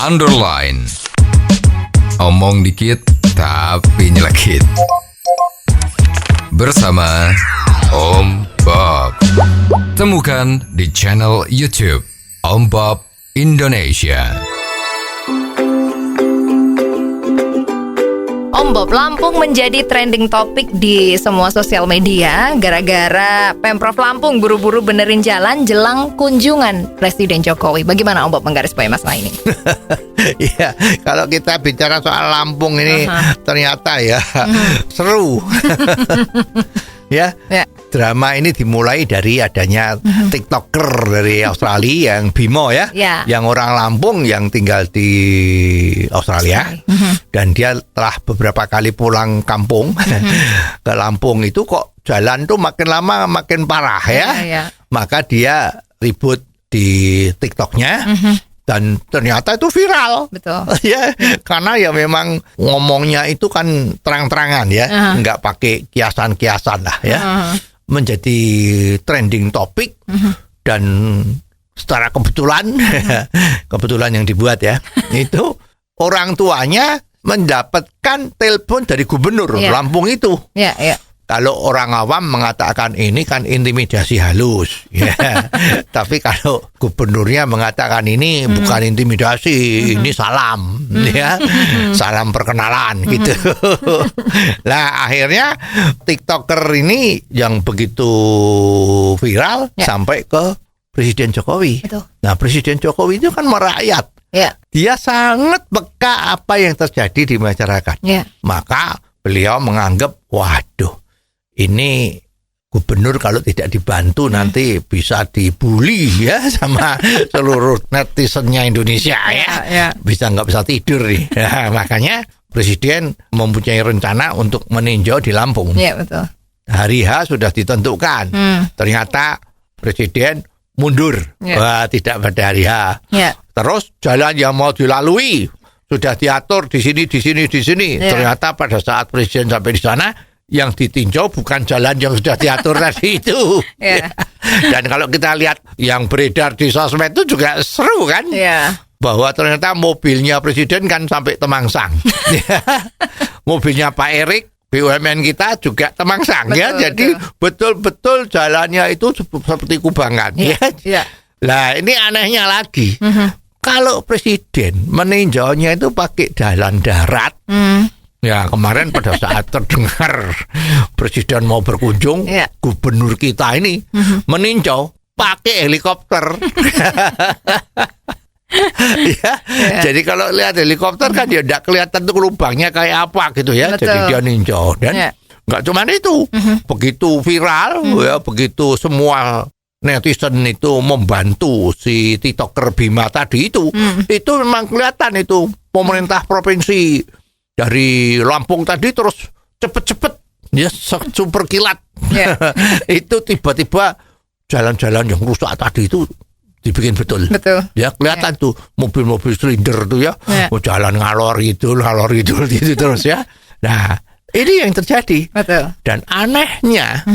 underline. Omong dikit tapi nyelekit. Bersama Om Bob. Temukan di channel YouTube Om Bob Indonesia. Om Bob, Lampung menjadi trending topik di semua sosial media gara-gara Pemprov Lampung buru-buru benerin jalan jelang kunjungan Presiden Jokowi. Bagaimana Om Bob menggarisbawahi masalah ini? Iya, kalau kita bicara soal Lampung ini ternyata ya seru. Ya. Drama ini dimulai dari adanya TikToker dari Australia yang Bimo ya, yang orang Lampung yang tinggal di Australia. Dan dia telah beberapa kali pulang kampung ke Lampung itu kok jalan tuh makin lama makin parah ya. Maka dia ribut di TikToknya. Dan ternyata itu viral. Betul. Ya, karena ya memang ngomongnya itu kan terang-terangan ya, nggak pakai kiasan-kiasan lah ya. Menjadi trending topik dan secara kebetulan yang dibuat ya, itu orang tuanya mendapatkan telepon dari gubernur Lampung itu. Kalau orang awam mengatakan ini kan intimidasi halus, ya. Tapi kalau gubernurnya mengatakan ini bukan intimidasi, ini salam, ya, salam perkenalan gitu. Nah akhirnya TikToker ini yang begitu viral sampai ke Presiden Jokowi. Nah Presiden Jokowi itu kan merakyat, dia sangat peka apa yang terjadi di masyarakat. Maka beliau menganggap, waduh, ini gubernur kalau tidak dibantu nanti bisa dibully ya sama seluruh netizennya Indonesia ya. Nggak bisa tidur nih. Nah, makanya Presiden mempunyai rencana untuk meninjau di Lampung. Betul. Hari H sudah ditentukan. Ternyata Presiden mundur. Wah, tidak pada hari H. Terus jalan yang mau dilalui sudah diatur di sini. Ternyata pada saat Presiden sampai di sana, yang ditinjau bukan jalan yang sudah diatur tadi itu. Dan kalau kita lihat yang beredar di sosmed itu juga seru kan, bahwa ternyata mobilnya Presiden kan sampai Temangsang. Mobilnya Pak Erik BUMN kita juga Temangsang jadi betul-betul jalannya itu seperti kubangan. Nah ini anehnya lagi, kalau Presiden meninjaunya itu pakai jalan darat. Ya kemarin pada saat terdengar Presiden mau berkunjung, gubernur kita ini meninjau pakai helikopter. Jadi kalau lihat helikopter kan dia tidak kelihatan tuh lubangnya kayak apa gitu ya. Betul. Jadi dia ninjau dan nggak cuma itu, begitu viral begitu semua netizen itu membantu si TikToker Bima tadi itu memang kelihatan itu pemerintah provinsi dari Lampung tadi terus cepet-cepet ya super kilat. Itu tiba-tiba jalan-jalan yang rusak tadi itu dibikin betul. Ya kelihatan tuh mobil-mobil silinder tuh ya, jalan ngalor idul gitu terus ya. Nah ini yang terjadi. Dan anehnya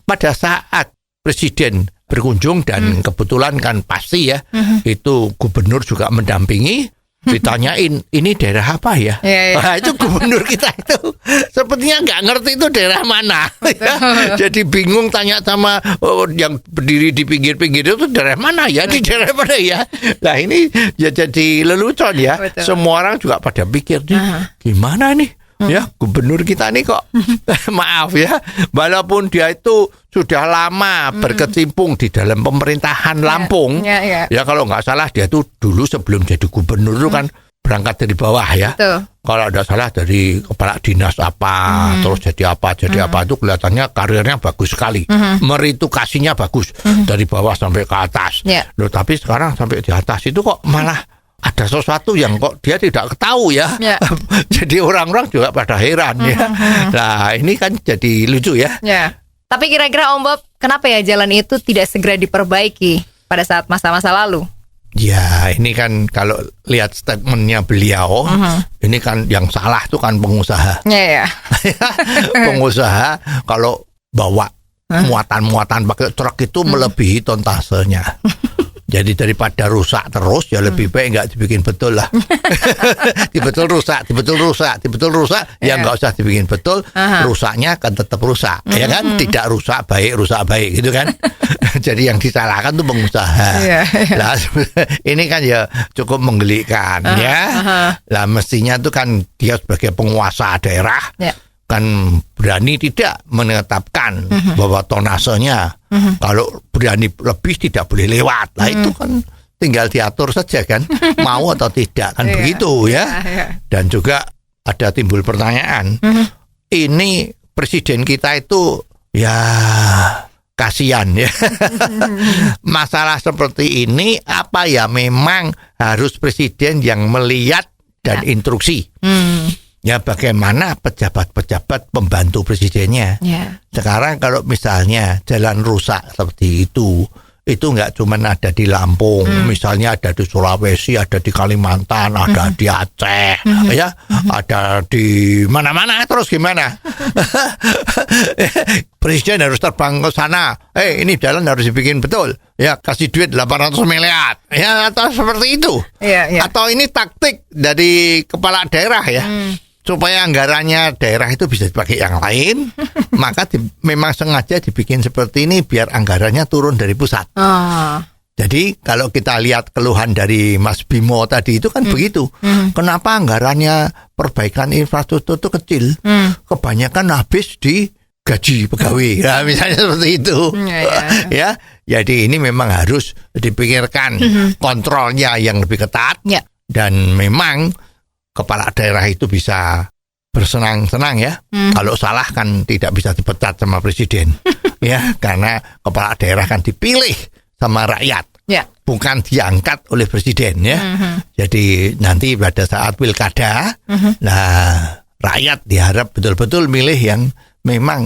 pada saat Presiden berkunjung dan kebetulan kan pasti ya itu gubernur juga mendampingi. Ditanyain ini daerah apa ya? Nah, itu gubernur kita itu sepertinya nggak ngerti itu daerah mana. Jadi bingung tanya sama yang berdiri di pinggir-pinggir itu daerah mana ya? Di daerah mana ya? Nah ini ya jadi lelucon ya. Semua orang juga pada pikir nih gimana nih? Ya gubernur kita nih kok maaf ya, walaupun dia itu sudah lama berkecimpung di dalam pemerintahan Lampung ya kalau nggak salah dia tuh dulu sebelum jadi gubernur itu kan berangkat dari bawah ya. Kalau tidak salah dari kepala dinas apa terus jadi apa itu kelihatannya karirnya bagus sekali, meritokasinya bagus dari bawah sampai ke atas. Loh, tapi sekarang sampai di atas itu kok malah ada sesuatu yang kok dia tidak tahu ya. Jadi orang-orang juga pada heran ya. Nah ini kan jadi lucu ya. Tapi kira-kira Om Bob, kenapa ya jalan itu tidak segera diperbaiki pada saat masa-masa lalu? Ya ini kan kalau lihat statementnya beliau, ini kan yang salah tuh kan pengusaha. Pengusaha kalau bawa muatan-muatan pakai truk itu melebihi tontasenya. Jadi daripada rusak terus ya lebih baik nggak dibikin betul lah. dibetul rusak, ya nggak usah dibikin betul. Rusaknya kan tetap rusak, ya kan? Tidak rusak baik gitu kan? Jadi yang disalahkan tuh pengusaha. Lah ini kan ya cukup menggelikan ya. Lah mestinya tuh kan dia sebagai penguasa daerah. Kan berani tidak menetapkan bahwa tonasenya kalau berani lebih tidak boleh lewat. Nah itu kan tinggal diatur saja kan, mau atau tidak kan begitu ya. Dan juga ada timbul pertanyaan, ini presiden kita itu ya kasihan ya. Masalah seperti ini apa ya memang harus presiden yang melihat dan instruksi. Ya bagaimana pejabat-pejabat pembantu presidennya. Sekarang kalau misalnya jalan rusak seperti itu nggak cuma ada di Lampung, misalnya ada di Sulawesi, ada di Kalimantan, ada di Aceh, ya, ada di mana-mana. Terus gimana? Presiden harus terbang ke sana. Ini jalan harus dibikin betul. Ya, kasih duit 800 miliar. Ya, atau seperti itu. Atau ini taktik dari kepala daerah ya. Supaya anggarannya daerah itu bisa dipakai yang lain, maka memang sengaja dibikin seperti ini biar anggarannya turun dari pusat. Jadi kalau kita lihat keluhan dari Mas Bimo tadi itu kan begitu. Kenapa anggarannya perbaikan infrastruktur itu kecil? Kebanyakan habis di gaji pegawai. Nah, misalnya seperti itu. Ya, jadi ini memang harus dipikirkan kontrolnya yang lebih ketat. Dan memang kepala daerah itu bisa bersenang-senang ya. Kalau salah kan tidak bisa dipecat sama presiden. Ya, karena kepala daerah kan dipilih sama rakyat. Bukan diangkat oleh presiden ya. Jadi nanti pada saat pilkada, nah rakyat diharap betul-betul milih yang memang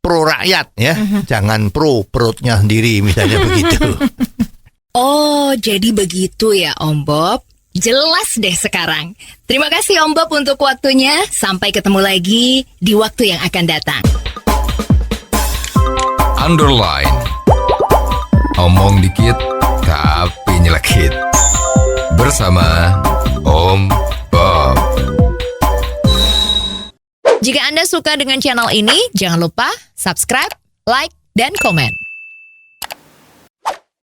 pro rakyat ya. Jangan pro perutnya sendiri misalnya begitu. Oh, jadi begitu ya Om Bob. Jelas deh sekarang. Terima kasih Om Bob untuk waktunya. Sampai ketemu lagi di waktu yang akan datang. Underline. Omong dikit tapi nyelekit. Bersama Om Bob. Jika Anda suka dengan channel ini, jangan lupa subscribe, like, dan komen.